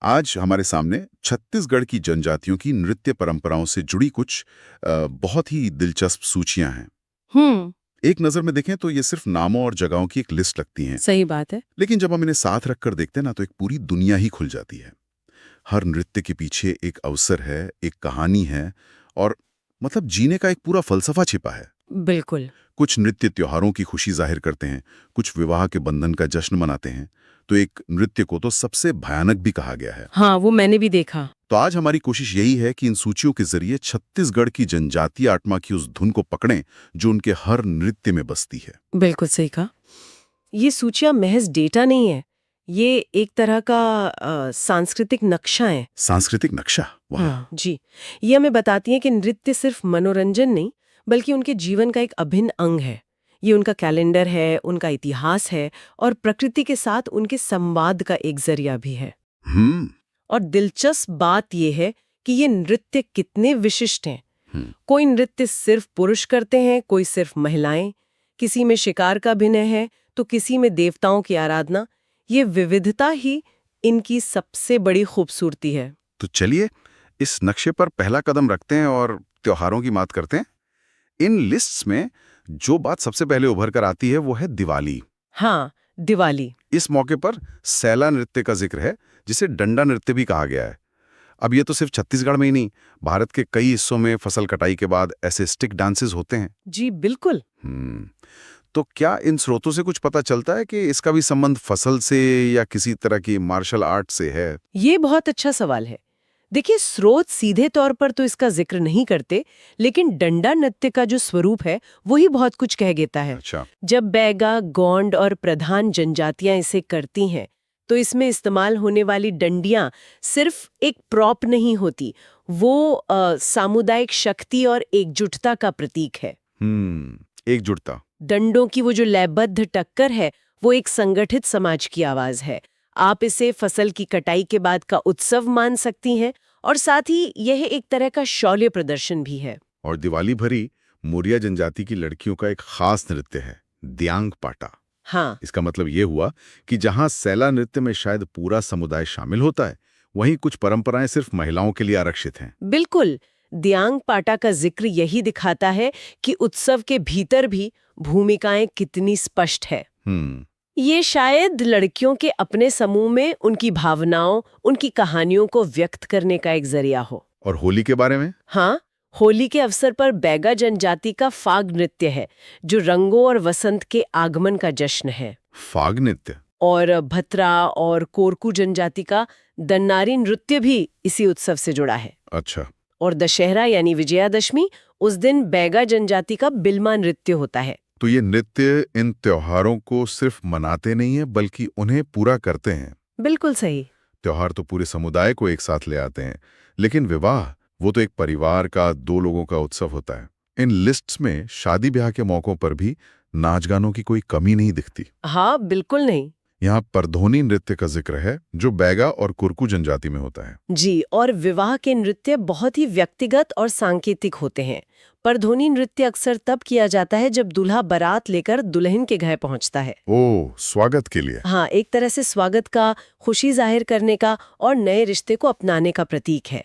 आज हमारे सामने छत्तीसगढ़ की जनजातियों की नृत्य परंपराओं से जुड़ी कुछ बहुत ही दिलचस्प सूचियां हैं। हम्म। एक नज़र में देखें तो ये सिर्फ नामों और जगहों की एक लिस्ट लगती हैं, सही बात है। लेकिन जब हम इन्हें साथ रखकर देखते हैं ना तो एक पूरी दुनिया ही खुल जाती है। हर नृत्य के पीछे एक अवसर है, एक कहानी है और मतलब जीने का एक पूरा फलसफा छिपा है। बिल्कुल। कुछ नृत्य त्योहारों की खुशी जाहिर करते हैं, कुछ विवाह के बंधन का जश्न मनाते हैं, तो एक नृत्य को तो सबसे भयानक भी कहा गया है। हाँ, वो मैंने भी देखा। तो आज हमारी कोशिश यही है कि इन सूचियों के जरिए छत्तीसगढ़ की जनजातीय आत्मा की उस धुन को पकड़ें जो उनके हर नृत्य में बसती है। बिल्कुल सही कहा। ये सूचियां महज डेटा नहीं है, ये एक तरह का सांस्कृतिक नक्शा है। सांस्कृतिक नक्शा, वाह। हाँ जी। ये हमें बताती है कि नृत्य सिर्फ मनोरंजन नहीं, बल्कि उनके जीवन का एक अभिन्न अंग है। ये उनका कैलेंडर है, उनका इतिहास है और प्रकृति के साथ उनके संवाद का एक जरिया भी है। हम्म। और दिलचस्प बात यह है कि ये नृत्य कितने विशिष्ट हैं। हम्म। कोई नृत्य सिर्फ पुरुष करते हैं, कोई सिर्फ महिलाएं, किसी में शिकार का अभिनय है तो किसी में देवताओं की आराधना। ये विविधता ही इनकी सबसे बड़ी खूबसूरती है। तो चलिए इस नक्शे पर पहला कदम रखते हैं और त्योहारों की बात करते हैं। इन लिस्ट्स में जो बात सबसे पहले उभर कर आती है वो है दिवाली। हाँ, दिवाली। इस मौके पर सैला नृत्य का जिक्र है, जिसे डंडा नृत्य भी कहा गया है। अब ये तो सिर्फ छत्तीसगढ़ में ही नहीं, भारत के कई हिस्सों में फसल कटाई के बाद ऐसे स्टिक डांसेस होते हैं। जी बिल्कुल। तो क्या इन स्रोतों से कुछ पता चलता है कि इसका भी संबंध फसल से या किसी तरह की मार्शल आर्ट से है? ये बहुत अच्छा सवाल है। देखिए, स्रोत सीधे तौर पर तो इसका जिक्र नहीं करते, लेकिन डंडा नृत्य का जो स्वरूप है वही बहुत कुछ कह देता है। अच्छा। जब बैगा, गोंड और प्रधान जनजातियां इसे करती हैं, तो इसमें इस्तेमाल होने वाली डंडियां सिर्फ एक प्रॉप नहीं होती, वो सामुदायिक शक्ति और एकजुटता का प्रतीक है। एकजुटता। डंडों की वो जो लयबद्ध टक्कर है, वो एक संगठित समाज की आवाज है। आप इसे फसल की कटाई के बाद का उत्सव मान सकती हैं और साथ ही यह एक तरह का शौर्य प्रदर्शन भी है। और दिवाली भरी मोरिया जनजाति की लड़कियों का एक खास नृत्य है, दियांग पाटा। हाँ। इसका मतलब ये हुआ कि जहां सैला नृत्य में शायद पूरा समुदाय शामिल होता है, वहीं कुछ परंपराएं सिर्फ महिलाओं के लिए आरक्षित हैं। बिल्कुल। दियांग पाटा का जिक्र यही दिखाता है कि उत्सव के भीतर भी भूमिकाएं कितनी स्पष्ट है। ये शायद लड़कियों के अपने समूह में उनकी भावनाओं, उनकी कहानियों को व्यक्त करने का एक जरिया हो। और होली के बारे में? हाँ, होली के अवसर पर बैगा जनजाति का फाग नृत्य है, जो रंगों और वसंत के आगमन का जश्न है। फाग नृत्य? और भत्रा और कोरकू जनजाति का दन्नारी नृत्य भी इसी उत्सव से जुड़ा है। अच्छा। और दशहरा यानी विजयादशमी, उस दिन बैगा जनजाति का बिल्मा नृत्य होता है। तो ये नृत्य इन त्योहारों को सिर्फ मनाते नहीं है, बल्कि उन्हें पूरा करते हैं। बिल्कुल सही। त्योहार तो पूरे समुदाय को एक साथ ले आते हैं, लेकिन विवाह वो तो एक परिवार का, दो लोगों का उत्सव होता है। इन लिस्ट्स में शादी ब्याह के मौकों पर भी नाच गानों की कोई कमी नहीं दिखती। हाँ, बिल्कुल नहीं। यहाँ परधोनी नृत्य का जिक्र है, जो बैगा और कुरकू जनजाति में होता है। जी, और विवाह के नृत्य बहुत ही व्यक्तिगत और सांकेतिक होते हैं। परधोनी नृत्य अक्सर तब किया जाता है जब दूल्हा बारात लेकर दुल्हन के घर पहुंचता है। ओह, स्वागत के लिए। हाँ, एक तरह से स्वागत का, खुशी जाहिर करने का और नए रिश्ते को अपनाने का प्रतीक है।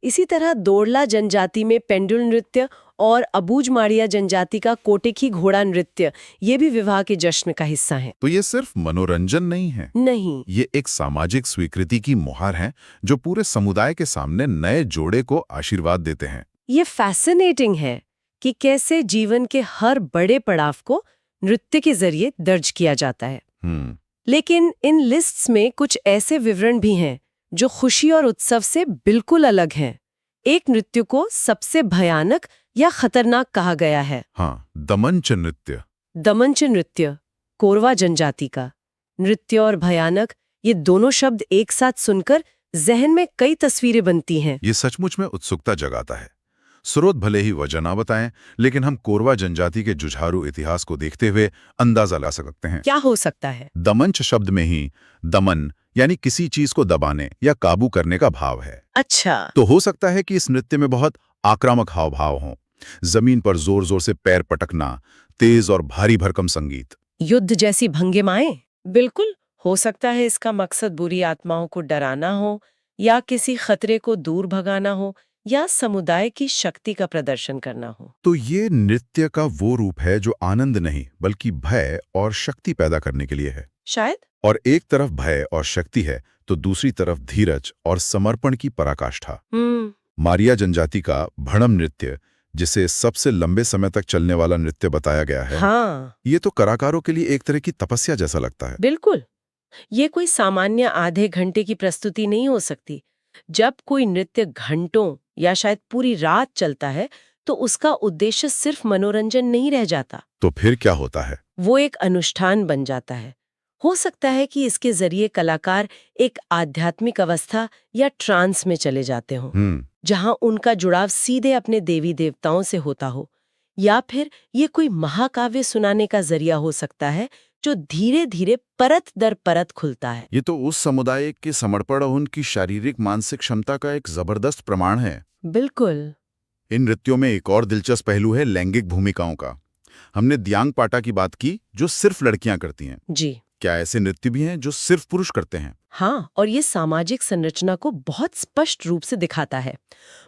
इसी तरह दोरला जनजाति में पेंडुल नृत्य और अबूझ माड़िया जनजाति का कोटेकी घोड़ा नृत्य, ये भी विवाह के जश्न का हिस्सा है। तो ये सिर्फ मनोरंजन नहीं है। नहीं, ये एक सामाजिक स्वीकृति की मुहर है, जो पूरे समुदाय के सामने नए जोड़े को आशीर्वाद देते हैं। ये फैसिनेटिंग है कि कैसे जीवन के हर बड़े पड़ाव को नृत्य के जरिए दर्ज किया जाता है। लेकिन इन लिस्ट्स में कुछ ऐसे विवरण भी हैं जो खुशी और उत्सव से बिल्कुल अलग हैं। एक नृत्य को सबसे भयानक या खतरनाक कहा गया है। हाँ, दमनच नृत्य। दमनच नृत्य कोरवा जनजाति का। नृत्य और भयानक, ये दोनों शब्द एक साथ सुनकर जहन में कई तस्वीरें बनती हैं। ये सचमुच में उत्सुकता जगाता है। स्रोत भले ही वजह ना बताएं, लेकिन हम कोरवा जनजाति के जुझारू इतिहास को देखते हुए अंदाजा ला सकते हैं। क्या हो सकता है? दमनच शब्द में ही दमन यानी किसी चीज को दबाने या काबू करने का भाव है। अच्छा। तो हो सकता है कि इस नृत्य में बहुत आक्रामक हाव भाव हों, जमीन पर जोर जोर से पैर पटकना, तेज और भारी भरकम संगीत, युद्ध जैसी भंगिमाएं। बिल्कुल हो सकता है इसका मकसद बुरी आत्माओं को डराना हो, या किसी खतरे को दूर भगाना हो, या समुदाय की शक्ति का प्रदर्शन करना हो। तो ये नृत्य का वो रूप है जो आनंद नहीं बल्कि भय और शक्ति पैदा करने के लिए है। शायद। और एक तरफ भय और शक्ति है तो दूसरी तरफ धीरज और समर्पण की पराकाष्ठा। मारिया जनजाति का भड़म नृत्य, जिसे सबसे लंबे समय तक चलने वाला नृत्य बताया गया है, हाँ, ये तो कलाकारों के लिए एक तरह की तपस्या जैसा लगता है। बिल्कुल। ये कोई सामान्य आधे घंटे की प्रस्तुति नहीं हो सकती। जब कोई नृत्य घंटों या शायद पूरी रात चलता है, तो उसका उद्देश्य सिर्फ मनोरंजन नहीं रह जाता। तो फिर क्या होता है? वो एक अनुष्ठान बन जाता है। हो सकता है कि इसके जरिए कलाकार एक आध्यात्मिक अवस्था या ट्रांस में चले जाते हों, जहां उनका जुड़ाव सीधे अपने देवी देवताओं से होता हो, या फिर ये कोई महाकाव्य सुनाने का जरिया हो सकता है जो धीरे धीरे परत दर परत खुलता है। ये तो उस समुदाय के समर्पण और उनकी शारीरिक मानसिक क्षमता का एक जबरदस्त प्रमाण है। बिल्कुल। इन नृत्यों में एक और दिलचस्प पहलू है लैंगिक भूमिकाओं का। हमने द्यांग पाटा की बात की, जो सिर्फ लड़कियां करती हैं। जी। क्या ऐसे नृत्य भी हैं जो सिर्फ पुरुष करते हैं? हाँ, और ये सामाजिक संरचना को बहुत स्पष्ट रूप से दिखाता है।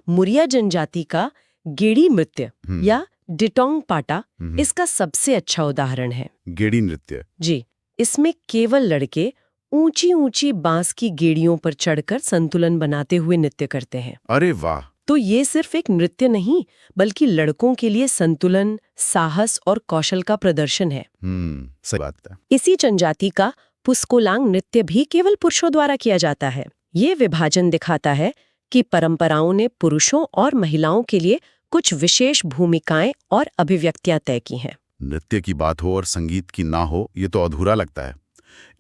मुरिया जनजाति का गेड़ी नृत्य या डिटोंग पाटा इसका सबसे अच्छा उदाहरण है। गेड़ी नृत्य? जी। इसमें केवल लड़के ऊंची ऊंची बांस की गेड़ियों पर चढ़कर संतुलन बनाते हुए नृत्य करते हैं। अरे वाह! तो ये सिर्फ एक नृत्य नहीं, बल्कि लड़कों के लिए संतुलन, साहस और कौशल का प्रदर्शन है। सही बात है। इसी जनजाति का पुस्कोलांग नृत्य भी केवल पुरुषों द्वारा किया जाता है। ये विभाजन दिखाता है कि परंपराओं ने पुरुषों और महिलाओं के लिए कुछ विशेष भूमिकाएं और अभिव्यक्तियां तय की हैं। नृत्य की बात हो और संगीत की ना हो, ये तो अधूरा लगता है।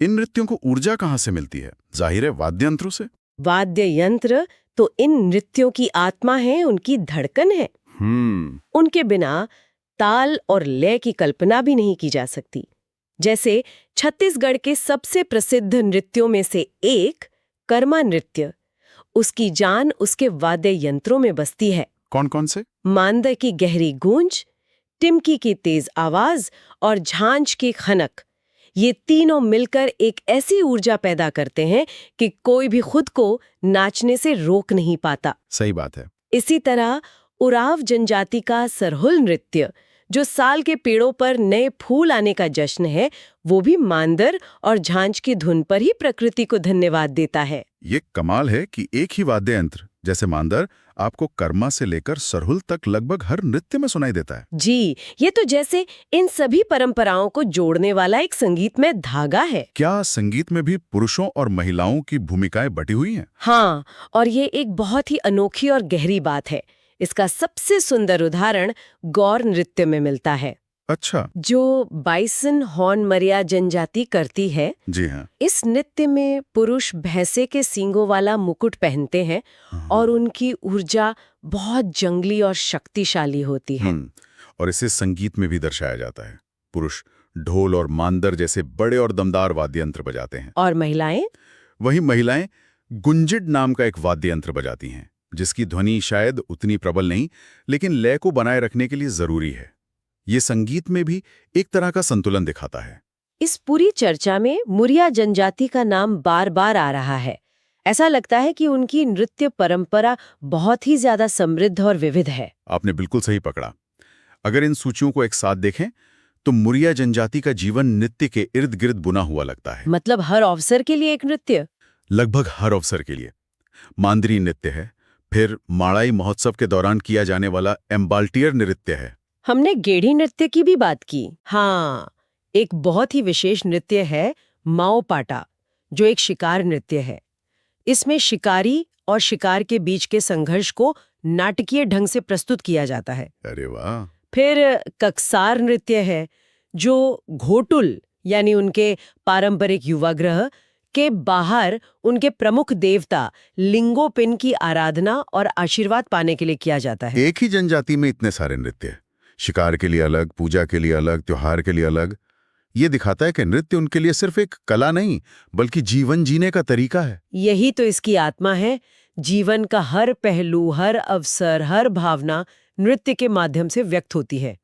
इन नृत्यों को ऊर्जा कहाँ से मिलती है? जाहिर है वाद्य यंत्रों से। वाद्य यंत्र तो इन नृत्यों की आत्मा है, उनकी धड़कन है। उनके बिना ताल और लय की कल्पना भी नहीं की जा सकती। जैसे छत्तीसगढ़ के सबसे प्रसिद्ध नृत्यों में से एक कर्मा नृत्य, उसकी जान उसके वाद्य यंत्रों में बसती है। कौन कौन से? मांदर की गहरी गूंज, टिमकी की तेज आवाज और झांझ की खनक। ये तीनों मिलकर एक ऐसी ऊर्जा पैदा करते हैं कि कोई भी खुद को नाचने से रोक नहीं पाता। सही बात है। इसी तरह उराव जनजाति का सरहुल नृत्य, जो साल के पेड़ों पर नए फूल आने का जश्न है, वो भी मांदर और झांझ की धुन पर ही प्रकृति को धन्यवाद देता है। ये कमाल है कि एक ही वाद्य यंत्र जैसे मांदर आपको कर्मा से लेकर सरहुल तक लगभग हर नृत्य में सुनाई देता है। जी, ये तो जैसे इन सभी परंपराओं को जोड़ने वाला एक संगीतमय धागा है। क्या संगीत में भी पुरुषों और महिलाओं की भूमिकाएं बटी हुई हैं? हाँ, और ये एक बहुत ही अनोखी और गहरी बात है। इसका सबसे सुंदर उदाहरण गौर नृत्य में मिलता है। अच्छा। जो बाइसन हॉर्न मरिया जनजाति करती है। जी हाँ। इस नृत्य में पुरुष भैंसे के सींगों वाला मुकुट पहनते हैं और उनकी ऊर्जा बहुत जंगली और शक्तिशाली होती है। और इसे संगीत में भी दर्शाया जाता है। पुरुष ढोल और मांदर जैसे बड़े और दमदार वाद्य यंत्र बजाते हैं, और महिलाएं? वही महिलाएं गुंजिड नाम का एक वाद्य यंत्र बजाती हैं, जिसकी ध्वनि शायद उतनी प्रबल नहीं, लेकिन लय को बनाए रखने के लिए जरूरी है। ये संगीत में भी एक तरह का संतुलन दिखाता है। इस पूरी चर्चा में मुरिया जनजाति का नाम बार बार आ रहा है। ऐसा लगता है कि उनकी नृत्य परंपरा बहुत ही ज्यादा समृद्ध और विविध है। आपने बिल्कुल सही पकड़ा। अगर इन सूचियों को एक साथ देखें तो मुरिया जनजाति का जीवन नृत्य के इर्द गिर्द बुना हुआ लगता है। मतलब हर अवसर के लिए एक नृत्य? लगभग हर अवसर के लिए। मांदरी नृत्य है, फिर माड़ाई महोत्सव के दौरान किया जाने वाला एम्बाल्टियर नृत्य है। हमने गेड़ी नृत्य की भी बात की। हाँ, एक बहुत ही विशेष नृत्य है माओ पाटा, जो एक शिकार नृत्य है। इसमें शिकारी और शिकार के बीच के संघर्ष को नाटकीय ढंग से प्रस्तुत किया जाता है। अरे वाह! फिर कक्सार नृत्य है, जो घोटुल यानी उनके पारंपरिक युवागृह के बाहर उनके प्रमुख देवता लिंगोपिन की आराधना और आशीर्वाद पाने के लिए किया जाता है। एक ही जनजाति में इतने सारे नृत्य, शिकार के लिए अलग, पूजा के लिए अलग, त्योहार के लिए अलग। ये दिखाता है कि नृत्य उनके लिए सिर्फ एक कला नहीं, बल्कि जीवन जीने का तरीका है। यही तो इसकी आत्मा है। जीवन का हर पहलू, हर अवसर, हर भावना नृत्य के माध्यम से व्यक्त होती है।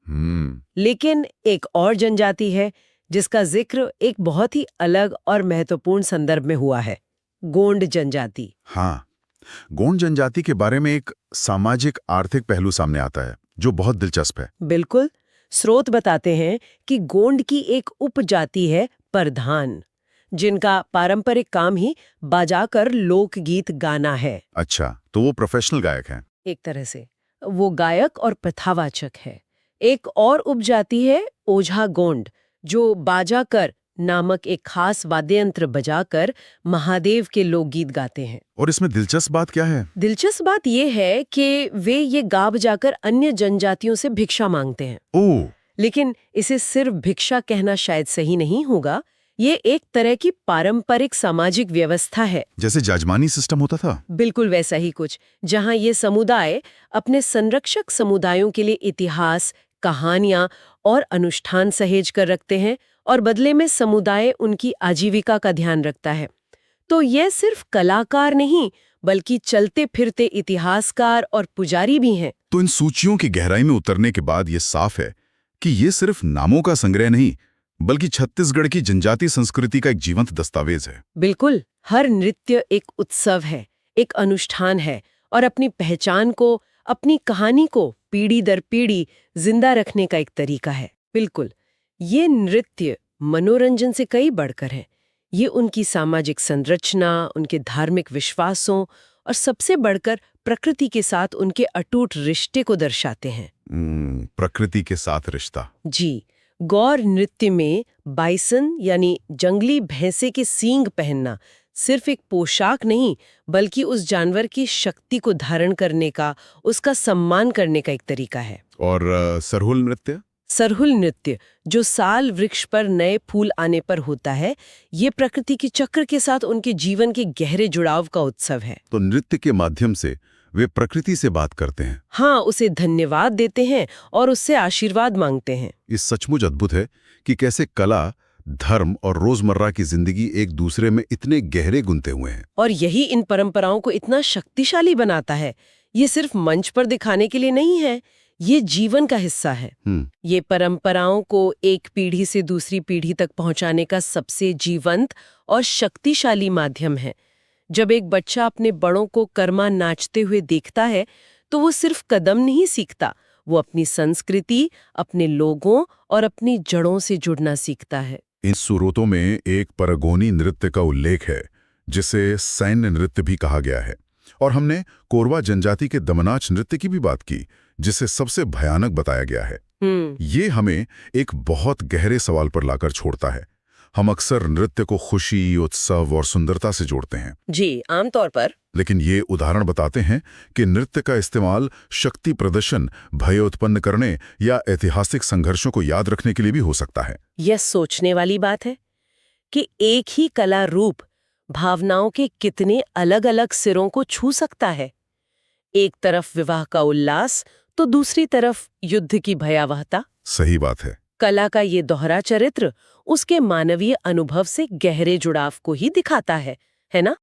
लेकिन एक और जनजाति है जिसका जिक्र एक बहुत ही अलग और महत्वपूर्ण संदर्भ में हुआ है, गोंड जनजाति। हाँ, गोंड जनजाति के बारे में एक सामाजिक आर्थिक पहलू सामने आता है जो बहुत दिलचस्प है। बिल्कुल। स्रोत बताते हैं कि गोंड की एक उपजाति है परधान, जिनका पारंपरिक काम ही बजाकर लोकगीत गाना है। अच्छा, तो वो प्रोफेशनल गायक हैं। एक तरह से वो गायक और प्रथावाचक है। एक और उपजाति है ओझा गोंड, जो बाजाकर नामक एक खास वाद्य यंत्र बजाकर महादेव के लोकगीत गाते हैं। और इसमें दिलचस्प बात क्या है? दिलचस्प बात यह है कि वे ये गा बजाकर अन्य जनजातियों से भिक्षा मांगते हैं। ओह, लेकिन इसे सिर्फ भिक्षा कहना शायद सही नहीं होगा। ये एक तरह की पारंपरिक सामाजिक व्यवस्था है, जैसे जाजमानी सिस्टम होता था। बिल्कुल वैसा ही कुछ, जहां ये समुदाय अपने संरक्षक समुदायों के लिए इतिहास, कहानियां और अनुष्ठान सहेज कर रखते हैं और बदले में समुदाय उनकी आजीविका का ध्यान रखता है। तो ये सिर्फ कलाकार नहीं, बल्कि चलते फिरते इतिहासकार और पुजारी भी हैं। तो इन सूचियों की गहराई में उतरने के बाद ये साफ है कि ये सिर्फ नामों का संग्रह नहीं, बल्कि छत्तीसगढ़ की जनजातीय संस्कृति का एक जीवंत दस्तावेज है। बिल्कुल, हर नृत्य एक उत्सव है, एक अनुष्ठान है और अपनी पहचान को, अपनी कहानी को पीढ़ी दर पीढ़ी जिंदा रखने का एक तरीका है। बिल्कुल, ये नृत्य मनोरंजन से कई बढ़कर है। ये उनकी सामाजिक संरचना, उनके धार्मिक विश्वासों और सबसे बढ़कर प्रकृति के साथ उनके अटूट रिश्ते को दर्शाते हैं। प्रकृति के साथ रिश्ता। जी, गौर नृत्य में बाइसन यानी जंगली भैंसे के सींग पहनना सिर्फ एक पोशाक नहीं, बल्कि उस जानवर की शक्ति को धारण करने का, उसका सम्मान करने का एक तरीका है। और सरहुल नृत्य? सरहुल नृत्य, जो साल वृक्ष पर नए फूल आने पर होता है, ये प्रकृति के चक्र के साथ उनके जीवन के गहरे जुड़ाव का उत्सव है। तो नृत्य के माध्यम से वे प्रकृति से बात करते हैं। हाँ, उसे धन्यवाद देते हैं और उससे आशीर्वाद मांगते हैं। ये सचमुच अद्भुत है कि कैसे कला, धर्म और रोजमर्रा की जिंदगी एक दूसरे में इतने गहरे गुंथे हुए हैं। और यही इन परंपराओं को इतना शक्तिशाली बनाता है। ये सिर्फ मंच पर दिखाने के लिए नहीं है, ये जीवन का हिस्सा है। ये परंपराओं को एक पीढ़ी से दूसरी पीढ़ी तक पहुंचाने का सबसे जीवंत और शक्तिशाली माध्यम है। जब एक बच्चा अपने बड़ों को कर्मा नाचते हुए देखता है, तो वो सिर्फ कदम नहीं सीखता, वो अपनी संस्कृति, अपने लोगों और अपनी जड़ों से जुड़ना सीखता है। इन स्रोतों में एक परगोनी नृत्य का उल्लेख है, जिसे सैन्य नृत्य भी कहा गया है। और हमने कोरवा जनजाति के दमनाच नृत्य की भी बात की, जिसे सबसे भयानक बताया गया है। ये हमें एक बहुत गहरे सवाल पर लाकर छोड़ता है। हम अक्सर नृत्य को खुशी, उत्सव और सुंदरता से जोड़ते हैं। जी, आमतौर पर। लेकिन ये उदाहरण बताते हैं कि नृत्य का इस्तेमाल शक्ति प्रदर्शन, भय उत्पन्न करने या ऐतिहासिक संघर्षों को याद रखने के लिए भी हो सकता है। यह सोचने वाली बात है कि एक ही कला रूप भावनाओं के कितने अलग अलग सिरों को छू सकता है। एक तरफ विवाह का उल्लास, तो दूसरी तरफ युद्ध की भयावहता। सही बात है। कला का ये दोहरा चरित्र उसके मानवीय अनुभव से गहरे जुड़ाव को ही दिखाता है ना?